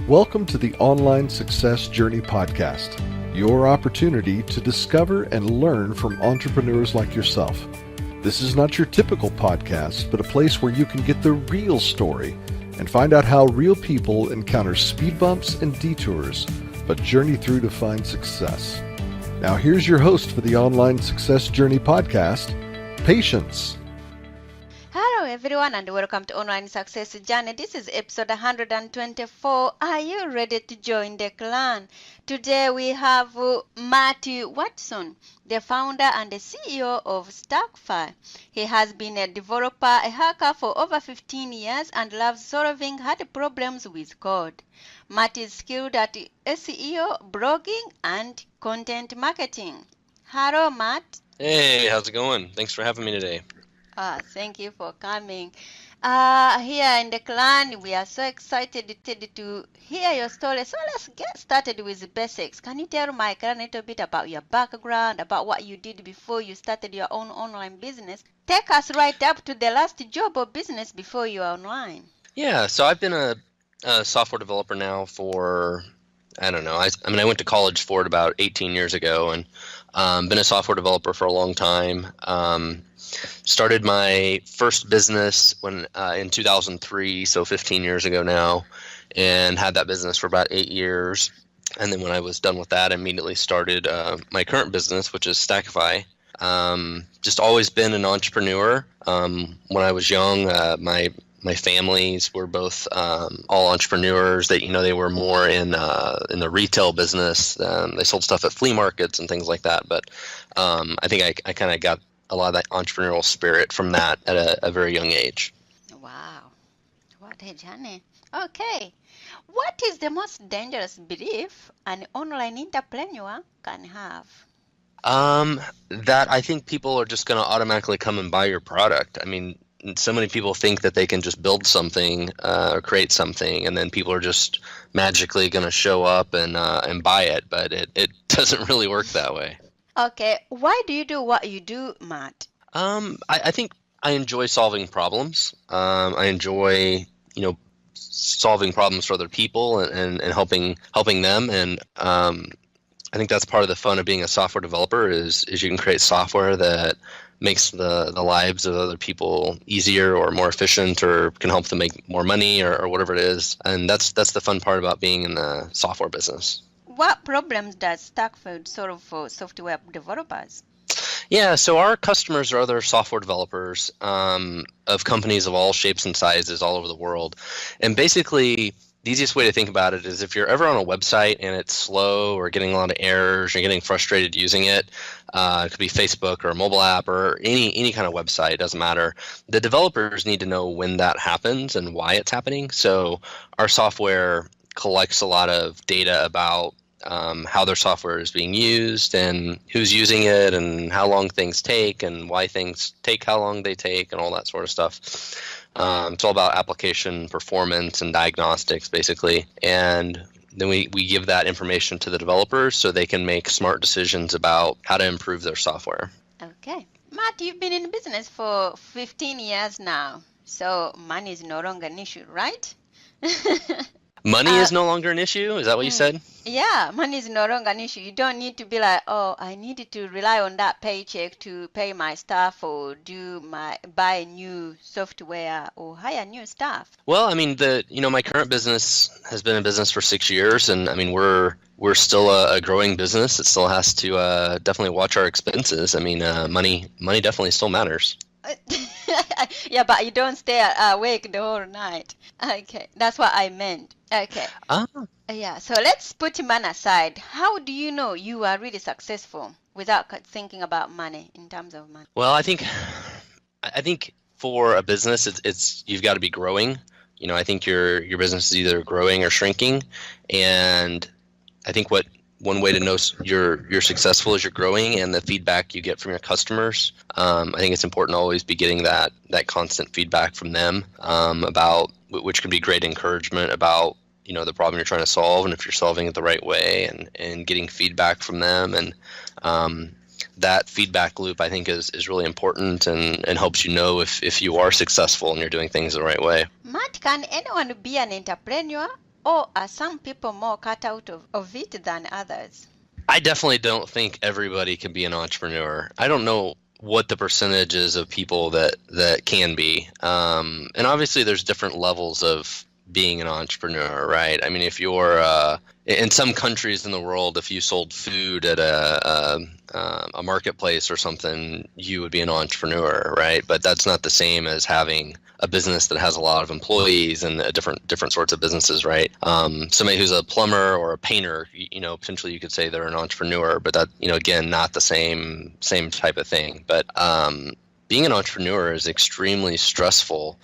Welcome to the Online Success Journey Podcast, your opportunity to discover and learn from entrepreneurs like yourself. This is not your typical podcast, but a place where you can get the real story and find out how real people encounter speed bumps and detours, but journey through to find success. Now here's your host for the Online Success Journey Podcast, Patience. Hello everyone and welcome to Online Success Journey. This is episode 124. Are you ready to join the clan? Today we have Matthew Watson, the founder and the CEO of Stackify. He has been a developer, a hacker for over 15 years and loves solving hard problems with code. Matt is skilled at SEO, blogging, and content marketing. Hello, Matt. Hey, how's it going? Thanks for having me today. Thank you for coming. Here in the clan, we are so excited to hear your story. So let's get started with the basics. Can you tell my clan a little bit about your background, about what you did before you started your own online business? Take us right up to the last job or business before you are online. Yeah, so I've been a software developer now for, I went to college for it about 18 years ago and been a software developer for a long time. Started my first business in 2003, so 15 years ago now, and had that business for about 8 years. And then when I was done with that, I immediately started my current business, which is Stackify. Just always been an entrepreneur. When I was young, my families were both all entrepreneurs. They were more in the retail business. They sold stuff at flea markets and things like that. But I think I kind of got a lot of that entrepreneurial spirit from that at a very young age. Wow, what a journey. Okay, what is the most dangerous belief an online entrepreneur can have? That I think people are just going to automatically come and buy your product. I mean, so many people think that they can just build something or create something, and then people are just magically going to show up and buy it. But it doesn't really work that way. Okay, why do you do what you do, Matt? I think I enjoy solving problems. I enjoy, solving problems for other people and helping them. And I think that's part of the fun of being a software developer is you can create software that makes the lives of other people easier or more efficient or can help them make more money or whatever it is. And that's the fun part about being in the software business. What problems does Stackify solve for software developers? Yeah, so our customers are other software developers of companies of all shapes and sizes all over the world. And basically, the easiest way to think about it is if you're ever on a website and it's slow or getting a lot of errors or getting frustrated using it, it could be Facebook or a mobile app or any kind of website, it doesn't matter. The developers need to know when that happens and why it's happening. So our software collects a lot of data about how their software is being used and who's using it and how long things take and why things take how long they take and all that sort of stuff. It's all about application performance and diagnostics, basically. And then we give that information to the developers so they can make smart decisions about how to improve their software. Okay. Matt, you've been in business for 15 years now, so money is no longer an issue, right? Money is no longer an issue? Is that what you said? Yeah, money is no longer an issue. You don't need to be like, oh, I needed to rely on that paycheck to pay my staff or buy new software or hire new staff. Well, I mean, my current business has been in business for 6 years, and I mean, we're still a growing business. It still has to definitely watch our expenses. I mean, money definitely still matters. Yeah, but you don't stay awake the whole night. Okay, that's what I meant. Okay. Yeah, so let's put money aside. How do you know you are really successful without thinking about money in terms of money? Well, I think for a business, it's you've got to be growing. I think your business is either growing or shrinking, and I think one way to know you're successful is you're growing and the feedback you get from your customers. I think it's important to always be getting that constant feedback from them about which can be great encouragement about the problem you're trying to solve and if you're solving it the right way and getting feedback from them. And that feedback loop I think is really important and helps you know if you are successful and you're doing things the right way. Matt, can anyone be an entrepreneur or are some people more cut out of it than others? I definitely don't think everybody can be an entrepreneur. I don't know what the percentage is of people that can be. And obviously there's different levels of being an entrepreneur, right? I mean, if you're in some countries in the world, if you sold food at a marketplace or something, you would be an entrepreneur, right? But that's not the same as having a business that has a lot of employees and different sorts of businesses, right? Somebody who's a plumber or a painter, potentially you could say they're an entrepreneur, but that, again, not the same type of thing. But being an entrepreneur is extremely stressful.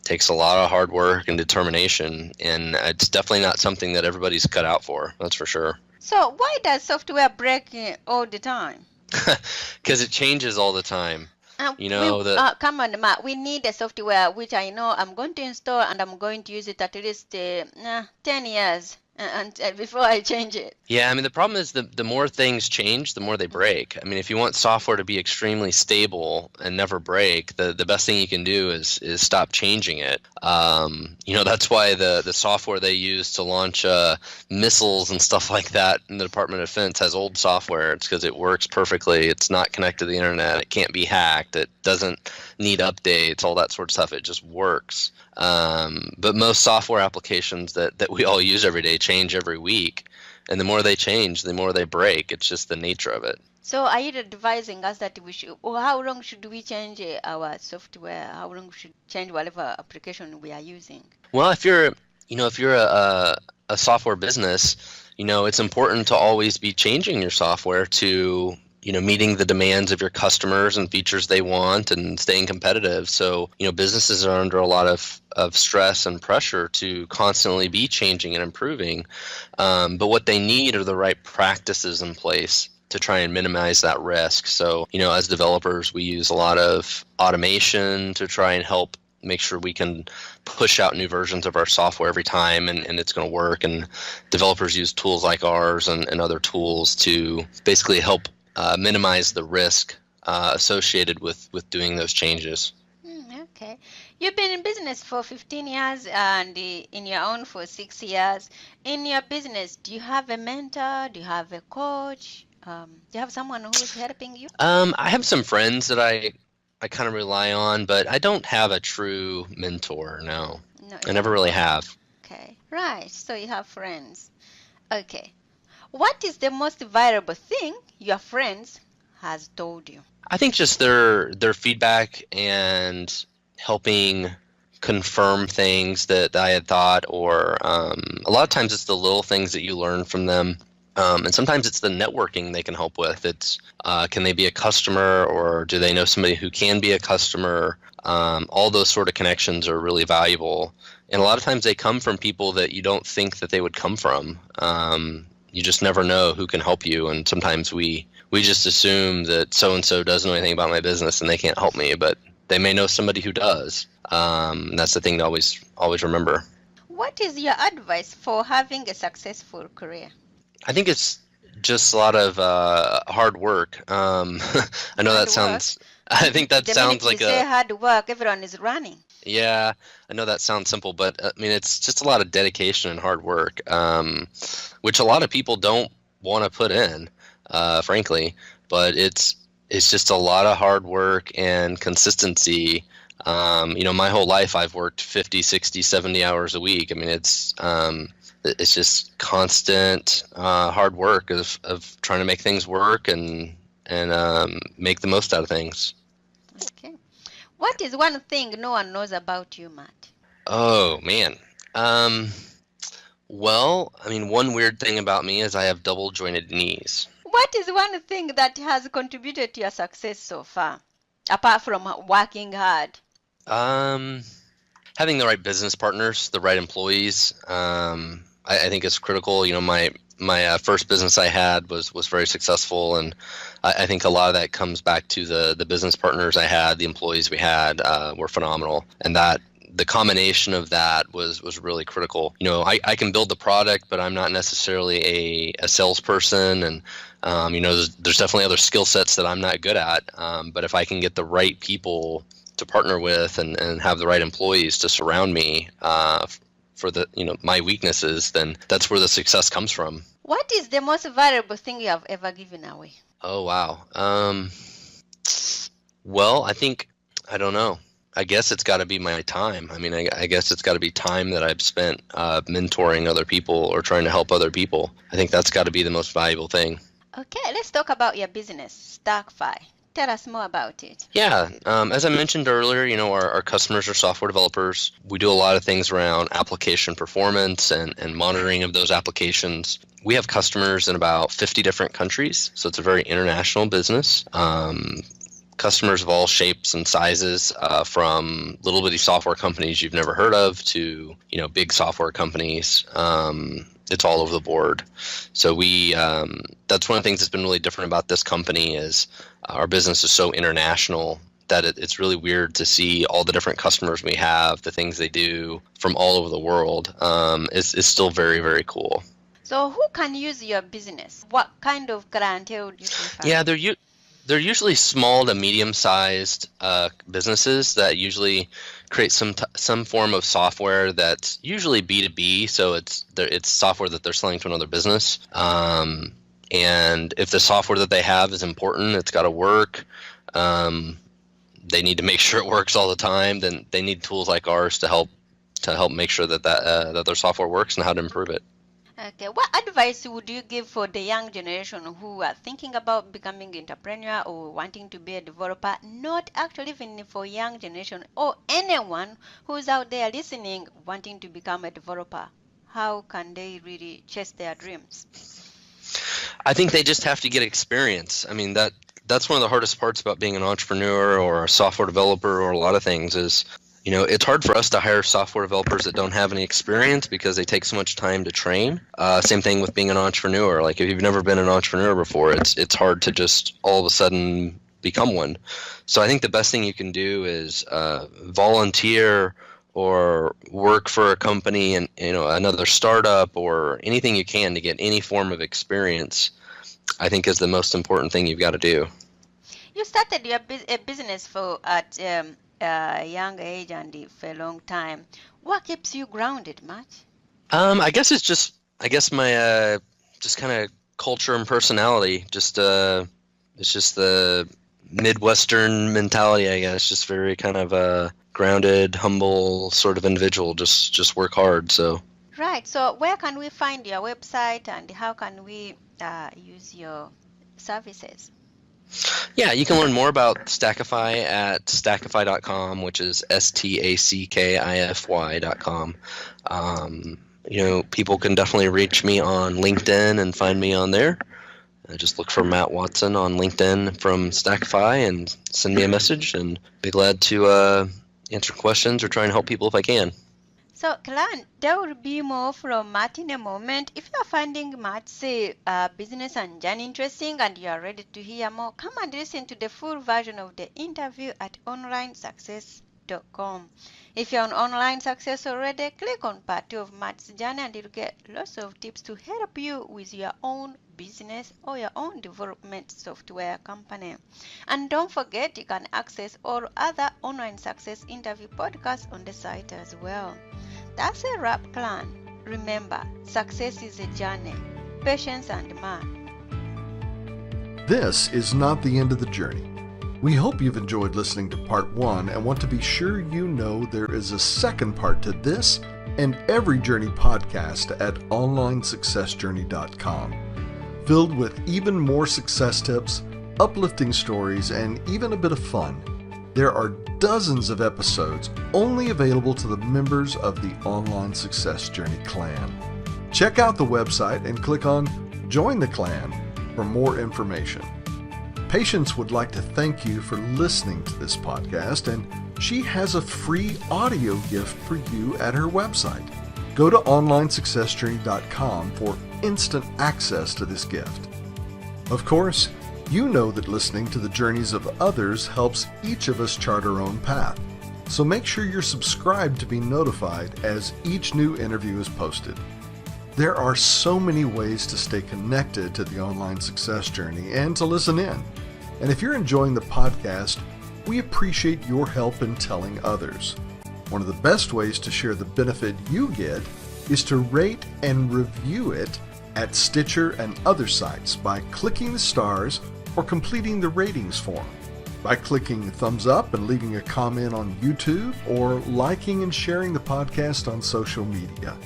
Takes a lot of hard work and determination, and it's definitely not something that everybody's cut out for. That's for sure. So why does software break all the time? Because it changes all the time. Come on, Matt. We need a software which I know I'm going to install and I'm going to use it at least 10 years and before I change it. Yeah, I mean, the problem is the more things change, the more they break. I mean, if you want software to be extremely stable and never break, the best thing you can do is stop changing it. That's why the software they use to launch missiles and stuff like that in the Department of Defense has old software. It's because it works perfectly. It's not connected to the internet. It can't be hacked. It doesn't need updates, all that sort of stuff. It just works. But most software applications that we all use every day change every week. And the more they change, the more they break. It's just the nature of it. So are you advising us that how long should we change our software? How long should we change whatever application we are using? Well, if you're a software business, it's important to always be changing your software to meeting the demands of your customers and features they want and staying competitive. So, businesses are under a lot of stress and pressure to constantly be changing and improving. But what they need are the right practices in place to try and minimize that risk. So, as developers, we use a lot of automation to try and help make sure we can push out new versions of our software every time and it's going to work. And developers use tools like ours and other tools to basically help minimize the risk associated with doing those changes. Okay. You've been in business for 15 years and in your own for 6 years. In your business, do you have a mentor? Do you have a coach? Do you have someone who is helping you? I have some friends that I kind of rely on, but I don't have a true mentor, no. I never really have. Okay. Right. So you have friends. Okay. What is the most valuable thing your friends has told you? I think just their feedback and helping confirm things that I had thought, or a lot of times it's the little things that you learn from them. And sometimes it's the networking they can help with. It's can they be a customer, or do they know somebody who can be a customer? All those sort of connections are really valuable. And a lot of times they come from people that you don't think that they would come from. You just never know who can help you, and sometimes we just assume that so-and-so doesn't know anything about my business and they can't help me, but they may know somebody who does. That's the thing to always remember. What is your advice for having a successful career? I think it's just a lot of hard work. I know that sounds... I think that sounds like say hard work, everyone is running. Yeah, I know that sounds simple, but I mean, it's just a lot of dedication and hard work, which a lot of people don't want to put in, frankly. But it's just a lot of hard work and consistency. My whole life I've worked 50, 60, 70 hours a week. I mean, it's just constant hard work of trying to make things work and make the most out of things. Okay. What is one thing no one knows about you, Matt? Oh, man. Well, I mean, one weird thing about me is I have double jointed knees. What is one thing that has contributed to your success so far, apart from working hard? Having the right business partners, the right employees, I think is critical. My first business I had was very successful, and I think a lot of that comes back to the business partners I had, the employees we had were phenomenal, and that the combination of that was really critical. I can build the product, but I'm not necessarily a salesperson, and there's definitely other skill sets that I'm not good at. But if I can get the right people to partner with and have the right employees to surround me for the, my weaknesses, then that's where the success comes from. What is the most valuable thing you have ever given away? Oh, wow. Well, I don't know. I guess it's got to be my time. I mean, I guess it's got to be time that I've spent mentoring other people or trying to help other people. I think that's got to be the most valuable thing. Okay, let's talk about your business, Stackify. Tell us more about it. Yeah, as I mentioned earlier, our customers are software developers. We do a lot of things around application performance and monitoring of those applications. We have customers in about 50 different countries, so it's a very international business. Customers of all shapes and sizes, from little bitty software companies you've never heard of to big software companies. It's all over the board. So that's one of the things that's been really different about this company is our business is so international that it's really weird to see all the different customers we have, the things they do from all over the world. Is still very, very cool. So who can use your business? What kind of clientele do you prefer? Yeah, they're usually small to medium-sized businesses that usually create some form of software that's usually B2B, so it's software that they're selling to another business. And if the software that they have is important, it's got to work. They need to make sure it works all the time. Then they need tools like ours to help make sure that their software works and how to improve it. Okay, what advice would you give for the young generation who are thinking about becoming entrepreneur or wanting to be a developer, not actually even for young generation or anyone who's out there listening wanting to become a developer? How can they really chase their dreams? I think they just have to get experience. I mean, that's one of the hardest parts about being an entrepreneur or a software developer or a lot of things is, it's hard for us to hire software developers that don't have any experience because they take so much time to train. Same thing with being an entrepreneur. Like if you've never been an entrepreneur before, it's hard to just all of a sudden become one. So I think the best thing you can do is volunteer or work for a company and another startup or anything you can to get any form of experience. I think is the most important thing you've got to do. You started your business at a young age and for a long time. What keeps you grounded, Matt? I guess it's just my just kind of culture and personality. It's just the Midwestern mentality, I guess. Just very kind of a grounded, humble sort of individual. Just work hard. So. Right. So where can we find your website and how can we use your services? Yeah, you can learn more about Stackify at stackify.com, which is stackify.com. People can definitely reach me on LinkedIn and find me on there. Just look for Matt Watson on LinkedIn from Stackify and send me a message, and be glad to answer questions or try and help people if I can. So, Clan, there will be more from Matt in a moment. If you are finding Matt's business and journey interesting and you are ready to hear more, come and listen to the full version of the interview at onlinesuccess.com. If you're on online success already, click on part 2 of Matt's journey and you'll get lots of tips to help you with your own business or your own development software company. And don't forget, you can access all other online success interview podcasts on the site as well. That's a wrap, Clan. Remember, success is a journey, patience and man. This is not the end of the journey. We hope you've enjoyed listening to part 1 and want to be sure you know there is a second part to this and every journey podcast at onlinesuccessjourney.com, filled with even more success tips, uplifting stories, and even a bit of fun. There are dozens of episodes only available to the members of the Online Success Journey clan. Check out the website and click on Join the Clan for more information. Patience would like to thank you for listening to this podcast, and she has a free audio gift for you at her website. Go to onlinesuccessjourney.com for instant access to this gift. Of course, you know that listening to the journeys of others helps each of us chart our own path. So make sure you're subscribed to be notified as each new interview is posted. There are so many ways to stay connected to the online success journey and to listen in. And if you're enjoying the podcast, we appreciate your help in telling others. One of the best ways to share the benefit you get is to rate and review it at Stitcher and other sites by clicking the stars or completing the ratings form, by clicking thumbs up and leaving a comment on YouTube, or liking and sharing the podcast on social media.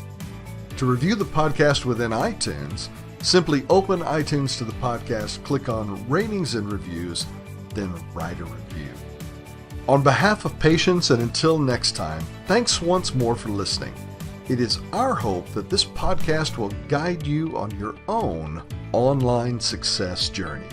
To review the podcast within iTunes, simply open iTunes to the podcast, click on Ratings and Reviews, then write a review. On behalf of Patience, and until next time, thanks once more for listening. It is our hope that this podcast will guide you on your own online success journey.